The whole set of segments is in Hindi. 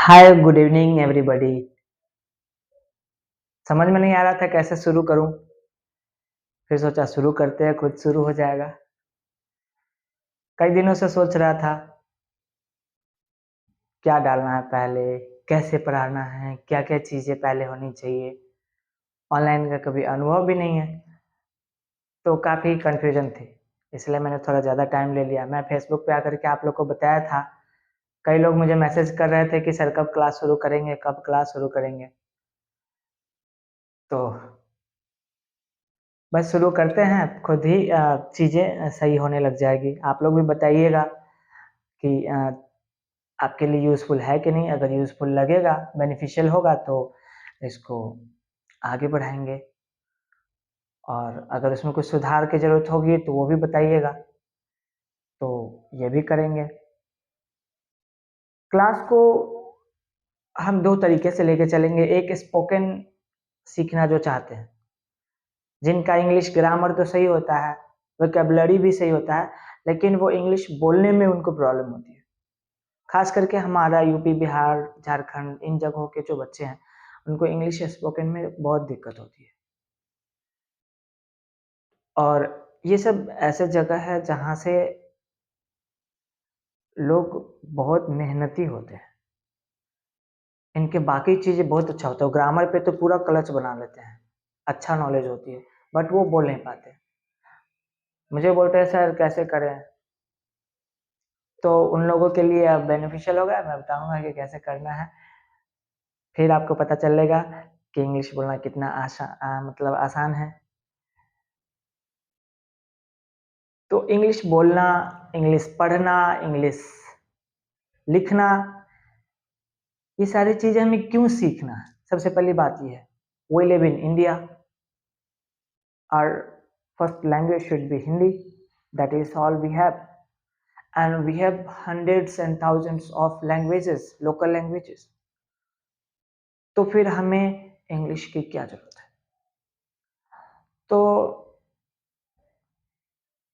Hi good evening everybody. समझ में नहीं आ रहा था कैसे शुरू करूं, फिर सोचा शुरू करते हैं, खुद शुरू हो जाएगा। कई दिनों से सोच रहा था क्या डालना है पहले, कैसे पढ़ाना है, क्या क्या चीज़ें पहले होनी चाहिए। ऑनलाइन का कभी अनुभव भी नहीं है तो काफ़ी कन्फ्यूजन थी, इसलिए मैंने थोड़ा ज़्यादा टाइम ले लिया। मैं फेसबुक पे आकर के आप लोग को बताया था, कई लोग मुझे मैसेज कर रहे थे कि सर कब क्लास शुरू करेंगे, कब क्लास शुरू करेंगे। तो बस शुरू करते हैं, खुद ही चीज़ें सही होने लग जाएगी। आप लोग भी बताइएगा कि आपके लिए यूज़फुल है कि नहीं। अगर यूज़फुल लगेगा, बेनिफिशियल होगा तो इसको आगे बढ़ाएंगे, और अगर उसमें कुछ सुधार की ज़रूरत होगी तो वो भी बताइएगा, तो ये भी करेंगे। क्लास को हम दो तरीके से लेके चलेंगे। एक स्पोकन सीखना जो चाहते हैं, जिनका इंग्लिश ग्रामर तो सही होता है, वोकैबुलरी भी सही होता है, लेकिन वो इंग्लिश बोलने में उनको प्रॉब्लम होती है। खास करके हमारा यूपी, बिहार, झारखंड, इन जगहों के जो बच्चे हैं, उनको इंग्लिश स्पोकन में बहुत दिक्कत होती है। और ये सब ऐसे जगह है जहाँ से लोग बहुत मेहनती होते हैं, इनके बाकी चीज़ें बहुत अच्छा होता है। ग्रामर पे तो पूरा क्लच बना लेते हैं, अच्छा नॉलेज होती है, बट वो बोल नहीं पाते। मुझे बोलते हैं सर कैसे करें, तो उन लोगों के लिए अब बेनिफिशियल होगा, मैं बताऊंगा कि कैसे करना है। फिर आपको पता चलेगा कि इंग्लिश बोलना कितना मतलब आसान है। तो इंग्लिश बोलना, इंग्लिश पढ़ना, इंग्लिश लिखना, ये सारी चीज़ें हमें क्यों सीखना है? सबसे पहली बात ये है, we live in India, our first language should be Hindi, that is all we have, and we have hundreds and thousands of languages, local languages, तो फिर हमें इंग्लिश की क्या जरूरत है? तो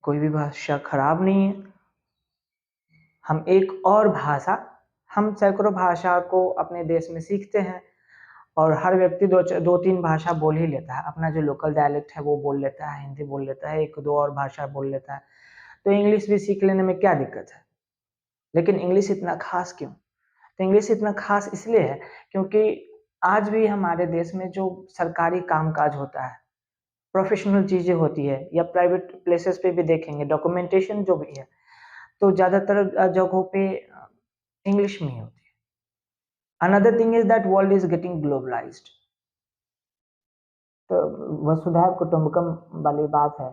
कोई भी भाषा खराब नहीं है। हम एक और भाषा, हम सैकड़ों भाषा को अपने देश में सीखते हैं, और हर व्यक्ति दो तीन भाषा बोल ही लेता है। अपना जो लोकल डायलेक्ट है वो बोल लेता है, हिंदी बोल लेता है, एक दो और भाषा बोल लेता है। तो इंग्लिश भी सीख लेने में क्या दिक्कत है? लेकिन इंग्लिश इतना खास क्यों? तो इंग्लिश इतना खास इसलिए है क्योंकि आज भी हमारे देश में जो सरकारी कामकाज होता है, प्रोफेशनल चीज़ें होती है, या प्राइवेट प्लेसेस पे भी देखेंगे, डॉक्यूमेंटेशन जो भी है, तो ज़्यादातर जगहों पे इंग्लिश में ही होती है। Another thing is that world is getting globalised. तो वसुधैव कुटुंबकम वाली बात है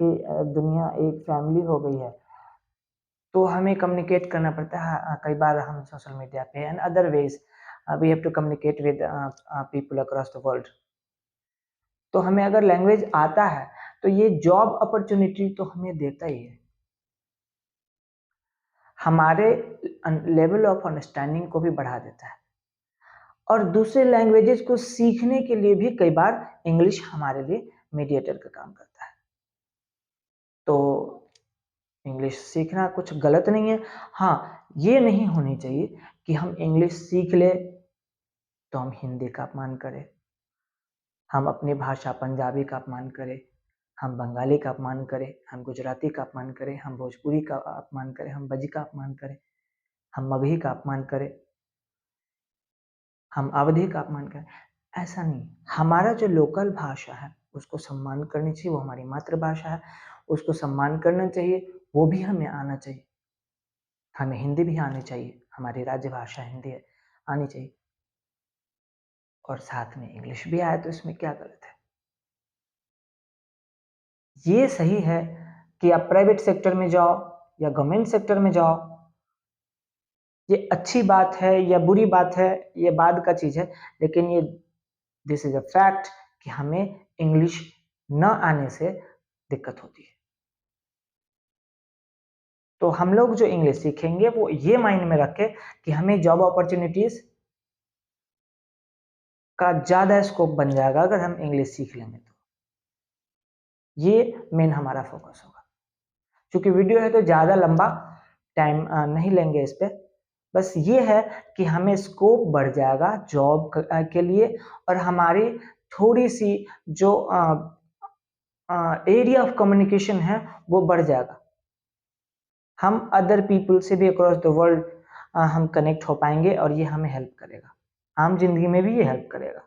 कि दुनिया एक फैमिली हो गई है, तो हमें कम्युनिकेट करना पड़ता है। कई बार हम सोशल मीडिया पे and other ways we have to communicate with people across the world. तो हमें अगर लैंग्वेज आता है तो ये जॉब अपॉर्चुनिटी तो हमें देता ही है, हमारे लेवल ऑफ अंडरस्टैंडिंग को भी बढ़ा देता है, और दूसरे लैंग्वेजेस को सीखने के लिए भी कई बार इंग्लिश हमारे लिए मीडिएटर का काम करता है। तो इंग्लिश सीखना कुछ गलत नहीं है। हाँ, ये नहीं होनी चाहिए कि हम इंग्लिश सीख ले तो हम हिंदी का अपमान करें, हम अपनी भाषा पंजाबी का अपमान करें, हम बंगाली का अपमान करें, हम गुजराती का अपमान करें, हम भोजपुरी का अपमान करें, हम बजी का अपमान करें, हम मगही का अपमान करें, हम अवधी का अपमान करें। ऐसा नहीं, हमारा जो लोकल भाषा है उसको सम्मान करनी चाहिए, वो हमारी मातृभाषा है, उसको सम्मान करना चाहिए, वो भी हमें आना चाहिए। हमें हिंदी भी आनी चाहिए, हमारी राज्य भाषा हिंदी है, आनी चाहिए, और साथ में इंग्लिश भी आए तो इसमें क्या गलत है? ये सही है कि आप प्राइवेट सेक्टर में जाओ या गवर्नमेंट सेक्टर में जाओ, ये अच्छी बात है या बुरी बात है, ये बाद का चीज है, लेकिन ये दिस इज अ फैक्ट कि हमें इंग्लिश न आने से दिक्कत होती है। तो हम लोग जो इंग्लिश सीखेंगे वो ये माइंड में रखें कि हमें जॉब अपॉर्चुनिटीज का ज्यादा स्कोप बन जाएगा अगर हम इंग्लिश सीख लेंगे तो। ये मेन हमारा फोकस होगा। क्योंकि वीडियो है तो ज़्यादा लंबा टाइम नहीं लेंगे इस पे, बस ये है कि हमें स्कोप बढ़ जाएगा जॉब के लिए, और हमारी थोड़ी सी जो एरिया ऑफ कम्युनिकेशन है वो बढ़ जाएगा। हम अदर पीपल से भी अक्रॉस द वर्ल्ड हम कनेक्ट हो पाएंगे, और ये हमें हेल्प करेगा, आम जिंदगी में भी ये हेल्प करेगा।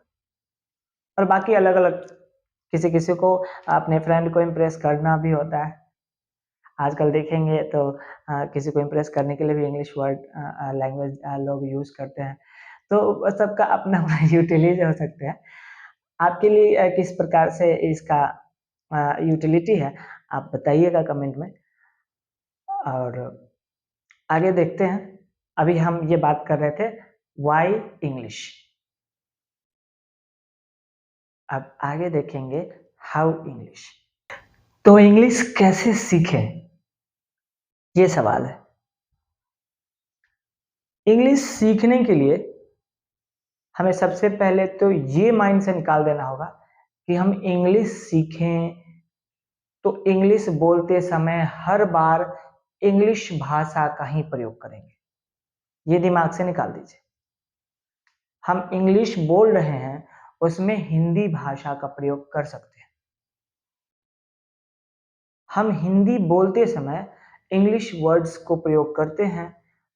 और बाकी अलग अलग किसी किसी को अपने फ्रेंड को इम्प्रेस करना भी होता है। आजकल देखेंगे तो किसी को इम्प्रेस करने के लिए भी इंग्लिश वर्ड लैंग्वेज लोग यूज़ करते हैं। तो सबका अपना अपना यूटिलिटी हो सकते हैं। आपके लिए किस प्रकार से इसका यूटिलिटी है, आप बताइएगा कमेंट में। और आगे देखते हैं। अभी हम ये बात कर रहे थे व्हाई इंग्लिश, अब आगे देखेंगे हाउ इंग्लिश। तो इंग्लिश कैसे सीखें, ये सवाल है। इंग्लिश सीखने के लिए हमें सबसे पहले तो ये माइंड से निकाल देना होगा कि हम इंग्लिश सीखें तो इंग्लिश बोलते समय हर बार इंग्लिश भाषा का ही प्रयोग करेंगे, ये दिमाग से निकाल दीजिए। हम इंग्लिश बोल रहे हैं, उसमें हिंदी भाषा का प्रयोग कर सकते हैं। हम हिंदी बोलते समय इंग्लिश वर्ड्स को प्रयोग करते हैं,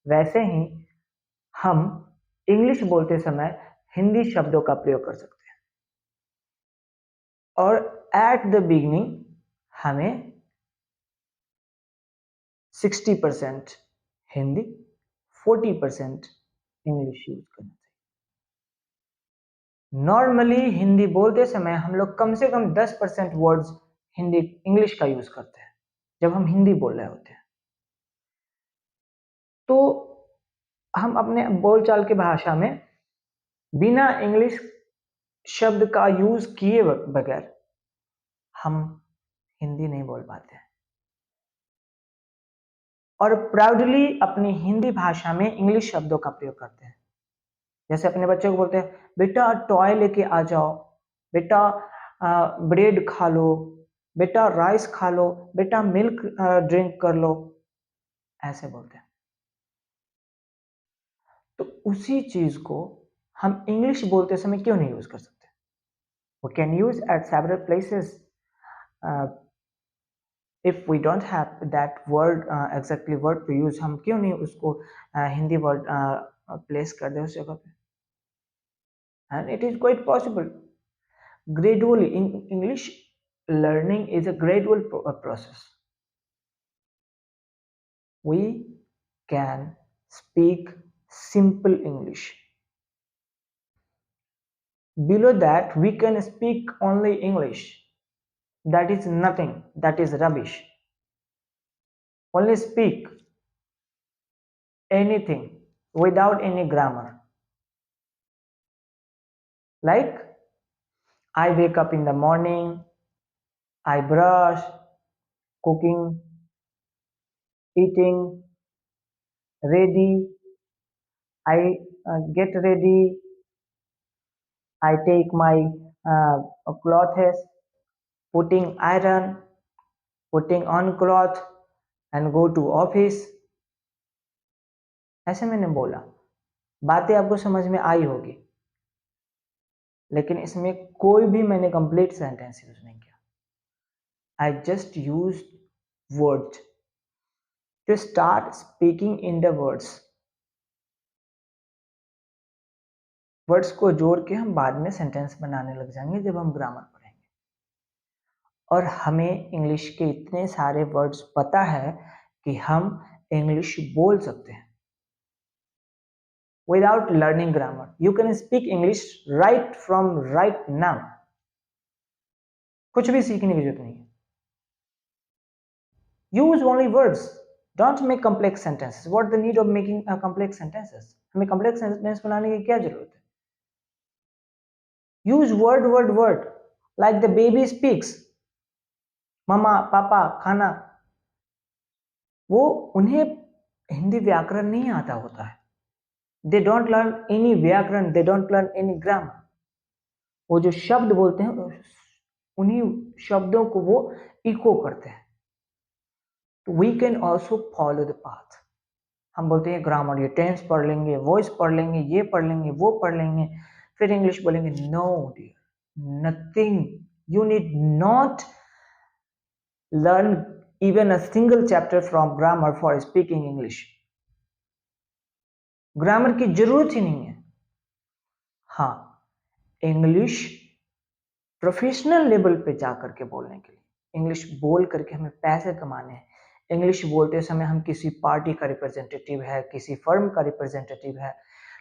वैसे ही हम इंग्लिश बोलते समय हिंदी शब्दों का प्रयोग कर सकते हैं। और एट द बिगिनिंग हमें 60% हिंदी, 40% इंग्लिश यूज करना चाहिए। नॉर्मली हिंदी बोलते समय हम लोग कम से कम 10% वर्ड्स हिंदी इंग्लिश का यूज करते हैं जब हम हिंदी बोल रहे होते हैं। तो हम अपने बोलचाल की भाषा में बिना इंग्लिश शब्द का यूज किए बगैर हम हिंदी नहीं बोल पाते हैं, और प्राउडली अपनी हिंदी भाषा में इंग्लिश शब्दों का प्रयोग करते हैं। जैसे अपने बच्चों को बोलते हैं, बेटा टॉय लेके आ जाओ, बेटा ब्रेड खा लो, बेटा राइस खा लो, बेटा मिल्क ड्रिंक कर लो, ऐसे बोलते हैं। तो उसी चीज को हम इंग्लिश बोलते समय क्यों नहीं यूज कर सकते? We can use at several places. If we don't have that word exactly word to use, हम क्यों नहीं उसको हिंदी वर्ड प्लेस कर दे उस जगह पे? And it is quite possible. Gradually, in English, learning is a gradual process. We can speak simple English. Below that, we can speak only English. That is nothing. That is rubbish. Only speak anything without any grammar. Like, I wake up in the morning, I brush, cooking, eating, ready, I get ready, I take my clothes, putting iron, putting on cloth and go to office. ऐसे मैंने बोला, बातें आपको समझ में आई होगी, लेकिन इसमें कोई भी मैंने कंप्लीट सेंटेंस यूज नहीं किया। I just used words to start speaking in the words. Words को जोड़ के हम बाद में सेंटेंस बनाने लग जाएंगे जब हम ग्रामर पढ़ेंगे। और हमें इंग्लिश के इतने सारे वर्ड्स पता है कि हम इंग्लिश बोल सकते हैं without learning grammar. You can speak English right from right now. कुछ भी सीखने की जरूरत नहीं है। Use only words. Don't make complex sentences. What the need of making complex sentences? हमें complex sentence बनाने की क्या जरूरत है? Use word like the baby speaks. Mama, पापा, खाना। वो उन्हें हिंदी व्याकरण नहीं आता होता है। They don't learn any व्याकरण, they don't learn any grammar. वो जो शब्द बोलते हैं उन्हीं शब्दों को वो इको करते हैं। We can also follow the path. हम बोलते हैं ग्रामर, ये टेंस पढ़ लेंगे, वॉइस पढ़ लेंगे, ये पढ़ लेंगे, वो पढ़ लेंगे, फिर इंग्लिश बोलेंगे। No dear, nothing, you need not learn even a single chapter from grammar for speaking English. Grammar की जरूरत ही नहीं है। हाँ, इंग्लिश प्रोफेशनल लेवल पे जाकर के बोलने के लिए, इंग्लिश बोल करके हमें पैसे कमाने हैं, इंग्लिश बोलते समय हम किसी पार्टी का रिप्रेजेंटेटिव है, किसी फर्म का रिप्रेजेंटेटिव है,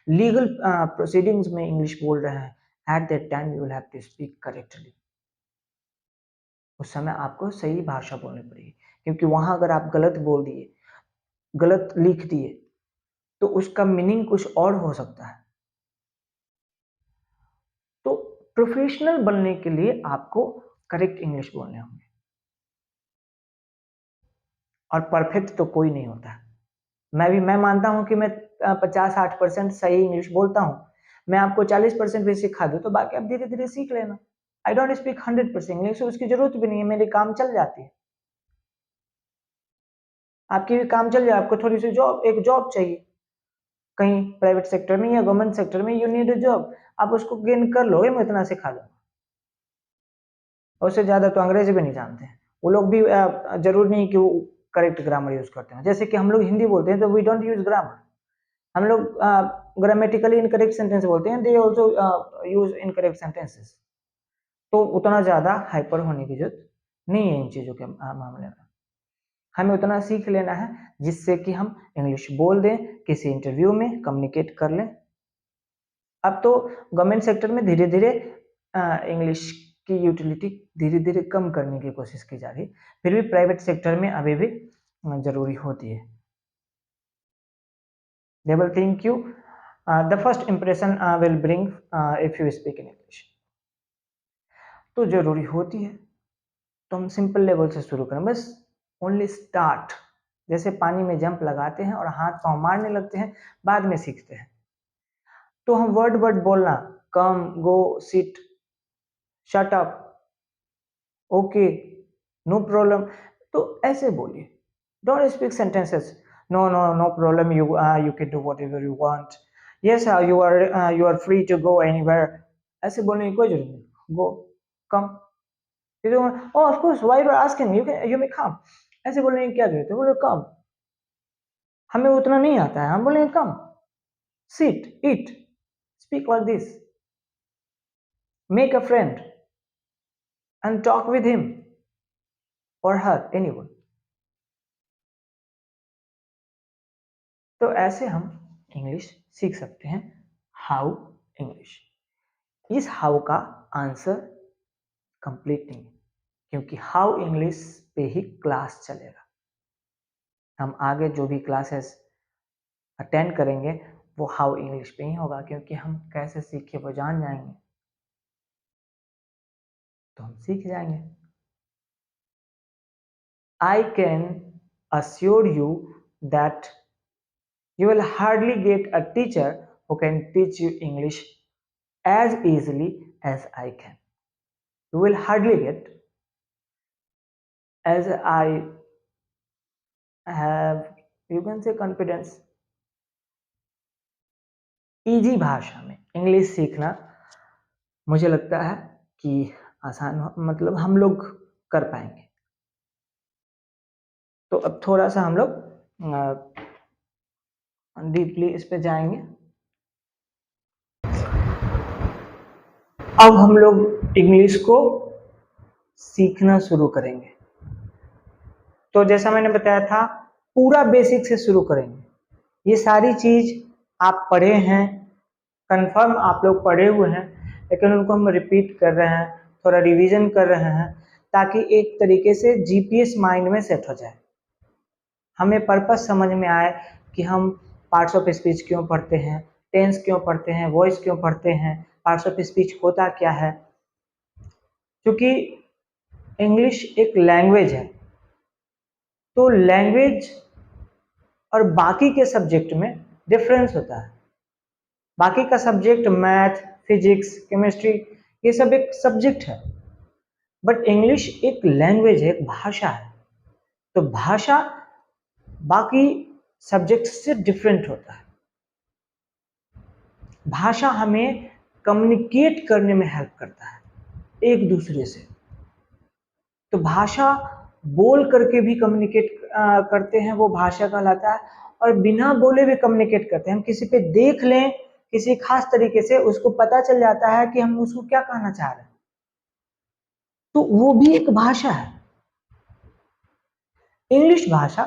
लीगल प्रोसीडिंग्स में इंग्लिश बोल रहे हैं, at that time you will have to speak correctly. उस समय आपको सही भाषा बोलनी पड़ेगी, क्योंकि वहां अगर आप गलत बोल दिए, गलत लिख दिए, तो उसका मीनिंग कुछ और हो सकता है। तो प्रोफेशनल बनने के लिए आपको करेक्ट इंग्लिश बोलने होंगे, और परफेक्ट तो कोई नहीं होता है। मैं मानता हूं कि मैं 50-60% सही इंग्लिश बोलता हूं। मैं आपको 40% भी सिखा दूं तो बाकी आप धीरे धीरे सीख लेना। आई डोंट स्पीक 100% इंग्लिश, उसकी जरूरत भी नहीं है, मेरे काम चल जाती है। आपकी भी काम चल जाए, आपको थोड़ी सी एक जॉब चाहिए कहीं प्राइवेट सेक्टर में या गवर्नमेंट सेक्टर में, यू नीड अ जॉब, आप उसको गेन कर लो, मैं इतना सिखा दूंगा। उससे ज्यादा तो अंग्रेजी भी नहीं जानते हैं वो लोग भी। जरूर नहीं कि वो करेक्ट ग्रामर यूज करते हैं। जैसे कि हम लोग हिंदी बोलते हैं तो वी डोंट यूज ग्रामर, हम लोग ग्रामेटिकली इनकरेक्ट सेंटेंस बोलते हैं, they also use incorrect sentences. तो उतना ज्यादा हाइपर होने की जरूरत नहीं है इन चीजों के मामले में। हमें उतना सीख लेना है जिससे कि हम इंग्लिश बोल दें, किसी इंटरव्यू में कम्युनिकेट कर लें। अब तो गवर्नमेंट सेक्टर में धीरे धीरे इंग्लिश की यूटिलिटी धीरे धीरे कम करने की कोशिश की जा रही है, फिर भी प्राइवेट सेक्टर में अभी भी जरूरी होती है। They will think you the first impression will bring if you speak in English। तो जरूरी होती है, तो हम सिंपल लेवल से शुरू करें, बस ओनली स्टार्ट। जैसे पानी में जंप लगाते हैं और हाथ पांव मारने लगते हैं, बाद में सीखते हैं। तो हम वर्ड बोलना, come, go, sit, shut up, okay, no problem, तो ऐसे बोलिए। Don't speak sentences, no no no problem, you can do whatever you want, yes you are free to go anywhere, ऐसे बोलने की कोई जरूरत नहीं। गो, कम, oh of course why you are asking, you may come, ऐसे बोलने की क्या जरूरत है, बोलो कम। हमें उतना नहीं आता है, हम बोलेंगे कम, sit, eat, speak like this, make a friend and talk with him or her, anyone। तो ऐसे हम इंग्लिश सीख सकते हैं। हाउ इंग्लिश, इस हाउ का आंसर कंप्लीट नहीं है, क्योंकि हाउ इंग्लिश पे ही क्लास चलेगा। हम आगे जो भी क्लासेस अटेंड करेंगे वो हाउ इंग्लिश पे ही होगा, क्योंकि हम कैसे सीखे वो जान जाएंगे, तो हम सीख जाएंगे। I can assure you that you will hardly get a teacher who can teach you English as easily as I can। You will hardly get, as I have, you can say, confidence। Easy भाषा में इंग्लिश सीखना मुझे लगता है कि आसान, मतलब हम लोग कर पाएंगे। तो अब थोड़ा सा हम लोग डीपली इस पे जाएंगे। अब हम लोग इंग्लिश को सीखना शुरू करेंगे। तो जैसा मैंने बताया था, पूरा बेसिक से शुरू करेंगे। ये सारी चीज आप पढ़े हैं, कंफर्म आप लोग पढ़े हुए हैं, लेकिन उनको हम रिपीट कर रहे हैं, थोड़ा रिवीजन कर रहे हैं, ताकि एक तरीके से जीपीएस माइंड में सेट हो जाए, हमें पर्पस समझ में आए कि हम पार्ट्स ऑफ स्पीच क्यों पढ़ते हैं, टेंस क्यों पढ़ते हैं, वॉइस क्यों पढ़ते हैं, पार्ट्स ऑफ स्पीच होता क्या है। क्योंकि इंग्लिश एक लैंग्वेज है, तो लैंग्वेज और बाकी के सब्जेक्ट में डिफरेंस होता है। बाकी का सब्जेक्ट मैथ, फिजिक्स, केमिस्ट्री, ये सब एक सब्जेक्ट है, बट इंग्लिश एक लैंग्वेज है, एक भाषा है। तो भाषा बाकी सब्जेक्ट से डिफरेंट होता है। भाषा हमें कम्युनिकेट करने में हेल्प करता है एक दूसरे से। तो भाषा बोल करके भी कम्युनिकेट करते हैं, वो भाषा कहलाता है। और बिना बोले भी कम्युनिकेट करते हैं। हम किसी पे देख लें किसी खास तरीके से, उसको पता चल जाता है कि हम उसको क्या कहना चाह रहे हैं, तो वो भी एक भाषा है। इंग्लिश भाषा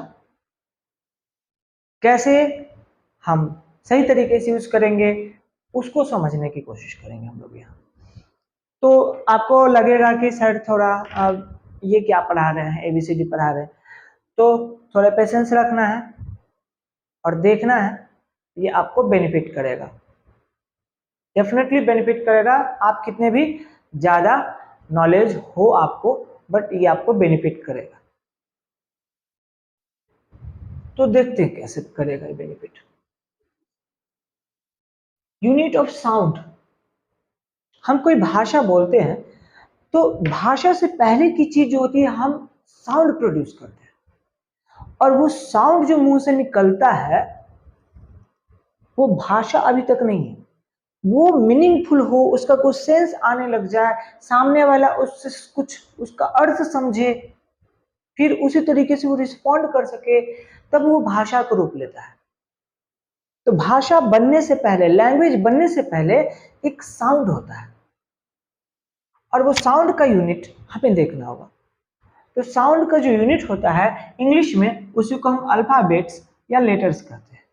कैसे हम सही तरीके से यूज करेंगे उसको समझने की कोशिश करेंगे हम लोग यहाँ। तो आपको लगेगा कि सर थोड़ा ये क्या पढ़ा रहे हैं, ABCD पढ़ा रहे हैं, तो थोड़ा पेशेंस रखना है और देखना है, ये आपको बेनिफिट करेगा, डेफिनेटली बेनिफिट करेगा। आप कितने भी ज़्यादा नॉलेज हो आपको, बट ये आपको बेनिफिट करेगा। तो देखते हैं कैसे करेगा ये बेनिफिट। यूनिट ऑफ साउंड, हम कोई भाषा बोलते हैं तो भाषा से पहले की चीज जो होती है, हम साउंड प्रोड्यूस करते हैं, और वो साउंड जो मुंह से निकलता है वो भाषा अभी तक नहीं है। वो मीनिंगफुल हो, उसका कुछ सेंस आने लग जाए, सामने वाला उससे कुछ उसका अर्थ समझे, फिर उसी तरीके से वो रिस्पॉन्ड कर सके, तब वो भाषा का रूप लेता है। तो भाषा बनने से पहले, लैंग्वेज बनने से पहले एक साउंड होता है, और वो साउंड का यूनिट हमें देखना होगा। तो साउंड का जो यूनिट होता है इंग्लिश में, उसी को हम अल्फाबेट्स या लेटर्स कहते हैं।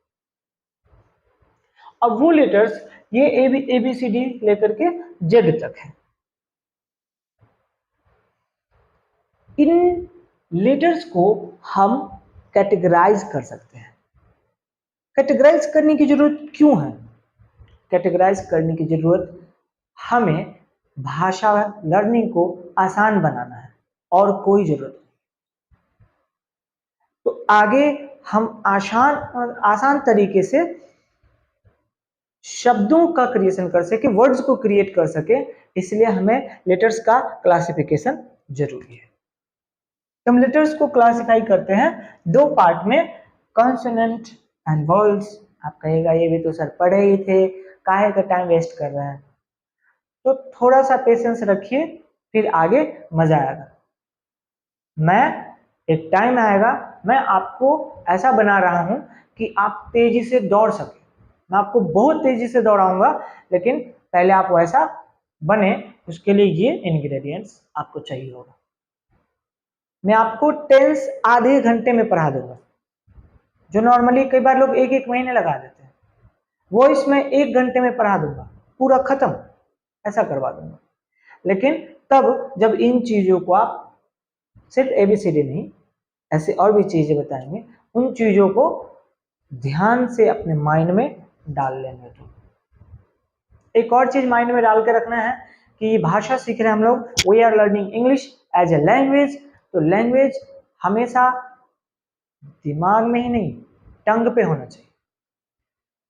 अब वो लेटर्स ये ABCD लेकर के Z तक है। इन लेटर्स को हम कैटेगराइज कर सकते हैं। कैटेगराइज करने की जरूरत क्यों है? कैटेगराइज करने की जरूरत हमें भाषा लर्निंग को आसान बनाना है, और कोई जरूरत नहीं। तो आगे हम आसान तरीके से शब्दों का क्रिएशन कर सके, वर्ड्स को क्रिएट कर सके, इसलिए हमें लेटर्स का क्लासिफिकेशन जरूरी है। हम लेटर्स को क्लासिफाई करते हैं दो पार्ट में, कॉन्सोनेंट एंड वॉवल्स। आप कहेगा ये भी तो सर पढ़े ही थे, काहे का टाइम वेस्ट कर रहे हैं। तो थोड़ा सा पेशेंस रखिए, फिर आगे मजा आएगा। एक टाइम आएगा, मैं आपको ऐसा बना रहा हूं कि आप तेजी से दौड़ सके। मैं आपको बहुत तेजी से दौड़ाऊंगा, लेकिन पहले आप वैसा बने, उसके लिए ये इंग्रेडिएंट्स आपको चाहिए होगा। मैं आपको टेंस आधे घंटे में पढ़ा दूंगा, जो नॉर्मली कई बार लोग एक महीने लगा देते हैं, वो इसमें 1 घंटे में पढ़ा दूंगा, पूरा खत्म, ऐसा करवा दूंगा। लेकिन तब जब इन चीजों को आप सिर्फ ABCD नहीं, ऐसे और भी चीजें बताएंगे, उन चीजों को ध्यान से अपने माइंड में डाल लेंगे। तो एक और चीज माइंड में डाल के रखना है कि भाषा सीख रहे हैं हम लोग, we are learning English as a language. तो लैंग्वेज हमेशा दिमाग में ही नहीं, टंग पे होना चाहिए।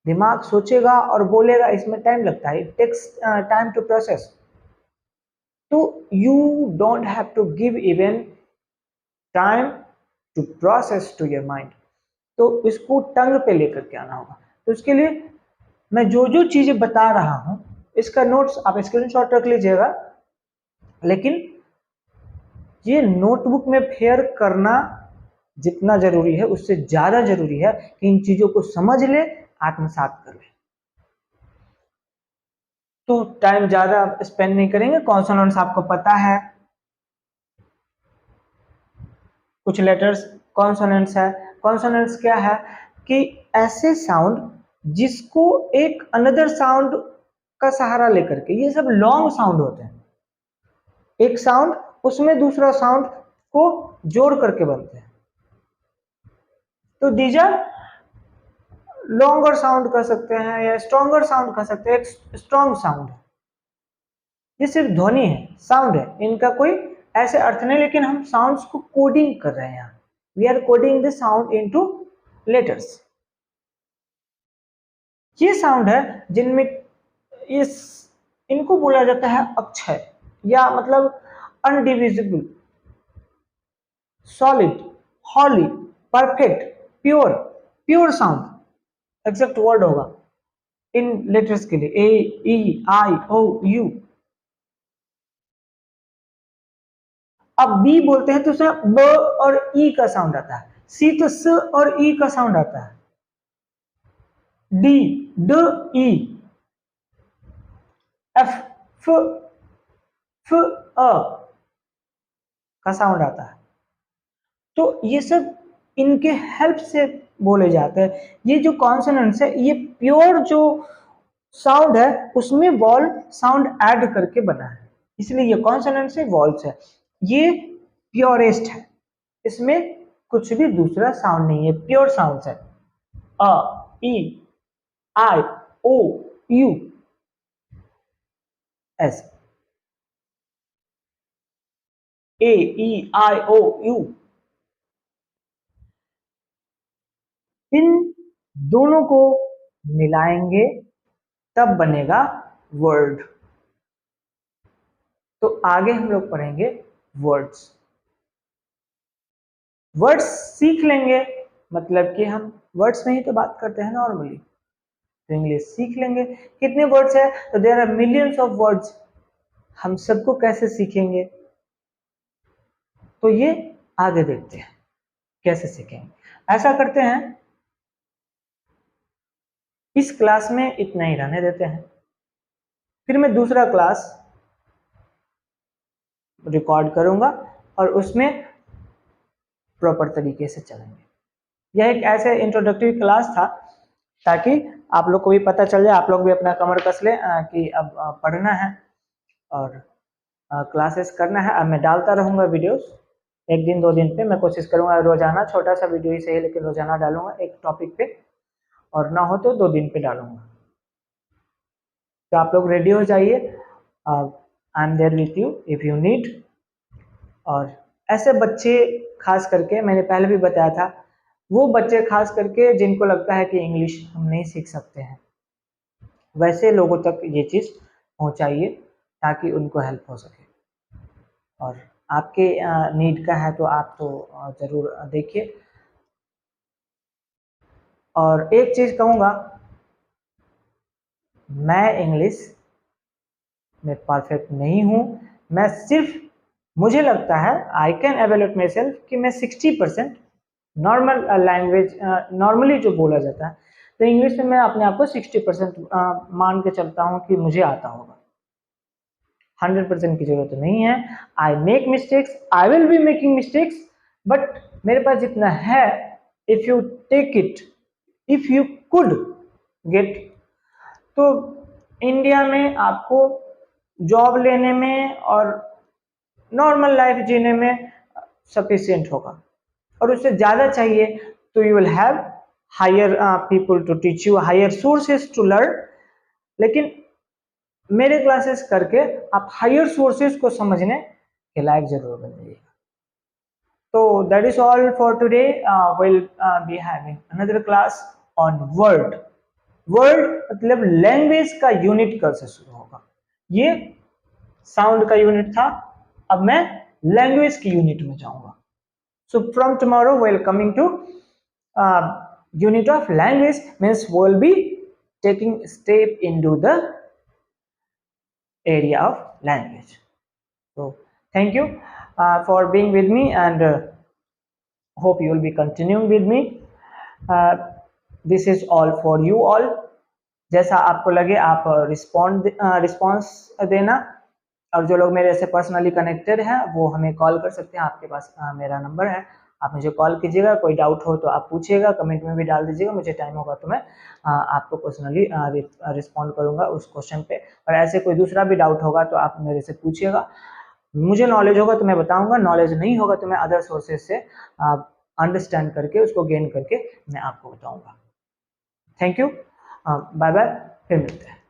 दिमाग सोचेगा और बोलेगा, इसमें टाइम लगता है, it takes time to process. तो you don't have to give even time to process to your mind. तो इसको टंग पे लेकर के आना होगा। तो इसके लिए मैं जो जो चीजें बता रहा हूं, इसका नोट्स आप स्क्रीनशॉट रख लीजिएगा, लेकिन ये नोटबुक में फेयर करना जितना जरूरी है, उससे ज्यादा जरूरी है कि इन चीजों को समझ ले, आत्मसात कर ले। तो टाइम ज्यादा स्पेंड नहीं करेंगे। कॉन्सोनेंट्स आपको पता है, कुछ लेटर्स कॉन्सोनेंट्स है। कॉन्सोनेंट्स क्या है कि ऐसे साउंड जिसको एक अनदर साउंड का सहारा लेकर के, ये सब लॉन्ग साउंड होते हैं, एक साउंड उसमें दूसरा साउंड को जोड़ करके बनते हैं। तो दीज आर लॉन्गर साउंड कह सकते हैं या स्ट्रॉन्गर साउंड कह सकते हैं। एक स्ट्रॉन्ग साउंड है, ये सिर्फ ध्वनि है, साउंड है, इनका कोई ऐसे अर्थ नहीं, लेकिन हम साउंड्स को कोडिंग कर रहे हैं यहाँ। We are coding the sound into letters. ये साउंड है जिनमें इनको बोला जाता है अक्षय, या मतलब indivisible, solid, holy, perfect, pure. Pure sound exact word होगा इन लेटर्स के लिए, ए, ई, आई, ओ, यू। अब बी बोलते हैं तो उसमें ब और ई का साउंड आता है, सी तो स और ई का साउंड आता है, डी ड ई, एफ फ फ अ का साउंड आता है। तो ये सब इनके हेल्प से बोले जाते हैं। ये जो कॉन्सोनेंट्स है ये प्योर जो साउंड है उसमें वॉल साउंड ऐड करके बना है, इसलिए ये कॉन्सोनेंट्स है, वॉल्स है, ये प्योरेस्ट है, इसमें कुछ भी दूसरा साउंड नहीं है, प्योर साउंड है। अ, ई, आई, ओ, यू, ऐसे, ए, ई, आई, ओ, यू। इन दोनों को मिलाएंगे तब बनेगा वर्ड। तो आगे हम लोग पढ़ेंगे वर्ड्स। वर्ड्स सीख लेंगे, मतलब कि हम वर्ड्स में ही तो बात करते हैं नॉर्मली, तो इंग्लिश सीख लेंगे। कितने वर्ड्स है? तो there are millions of words. हम सबको कैसे सीखेंगे? तो ये आगे देखते हैं कैसे सीखेंगे। ऐसा करते हैं, इस क्लास में इतना ही रहने देते हैं, फिर मैं दूसरा क्लास रिकॉर्ड करूंगा और उसमें प्रॉपर तरीके से चलेंगे। यह एक ऐसे इंट्रोडक्टरी क्लास था ताकि आप लोग को भी पता चल जाए, आप लोग भी अपना कमर कस लें कि अब पढ़ना है और क्लासेस करना है। अब मैं डालता रहूंगा वीडियोस, एक दिन 2 दिन पे मैं कोशिश करूंगा रोजाना, छोटा सा वीडियो ही सही लेकिन रोजाना डालूंगा एक टॉपिक पे, और ना हो तो 2 दिन पे डालूंगा। तो आप लोग रेडी हो जाइए, I am there with you if you need. और ऐसे बच्चे खास करके, मैंने पहले भी बताया था, वो बच्चे खास करके जिनको लगता है कि इंग्लिश हम नहीं सीख सकते हैं, वैसे लोगों तक ये चीज़ पहुंचाइए ताकि उनको हेल्प हो सके। और आपके नीड का है तो आप तो ज़रूर देखिए। और एक चीज़ कहूँगा, मैं इंग्लिश में परफेक्ट नहीं हूँ, मैं सिर्फ, मुझे लगता है I can evaluate my self कि मैं 60% नॉर्मल लैंग्वेज, नॉर्मली जो बोला जाता है, तो इंग्लिश में मैं अपने आप को 60% मान के चलता हूँ कि मुझे आता होगा। 100% की जरूरत नहीं है। I make mistakes, I will be making mistakes, but मेरे पास जितना है, if you take it, if you could get, तो इंडिया में आपको जॉब लेने में और नॉर्मल लाइफ जीने में सफिशिएंट होगा। और उससे ज़्यादा चाहिए तो you will have higher people to teach you, higher sources to learn. लेकिन मेरे क्लासेस करके आप हायर सोर्सेज को समझने के लायक जरूर बन जाइएगा। तो that is all for today, will be having another class on word. Word मतलब लैंग्वेज का यूनिट कल से शुरू होगा। ये साउंड का यूनिट था, अब मैं लैंग्वेज की यूनिट में जाऊंगा। So from tomorrow we're coming to unit of language, means we'll be taking step into the area of language. So thank you for being with me, and hope you will be continuing with me. This is all for you all. जैसा आपको लगे आप रिस्पॉन्स देना, और जो लोग मेरे से पर्सनली कनेक्टेड हैं वो हमें कॉल कर सकते हैं। आपके पास मेरा नंबर है, आप मुझे कॉल कीजिएगा। कोई डाउट हो तो आप पूछिएगा, कमेंट में भी डाल दीजिएगा, मुझे टाइम होगा तो मैं आपको पर्सनली रिस्पॉन्ड करूंगा उस क्वेश्चन पे। और ऐसे कोई दूसरा भी डाउट होगा तो आप मेरे से पूछिएगा, मुझे नॉलेज होगा तो मैं बताऊंगा, नॉलेज नहीं होगा तो मैं अदर सोर्सेज से अंडरस्टैंड करके उसको गेन करके मैं आपको बताऊंगा। थैंक यू, बाय बाय, फिर मिलते हैं।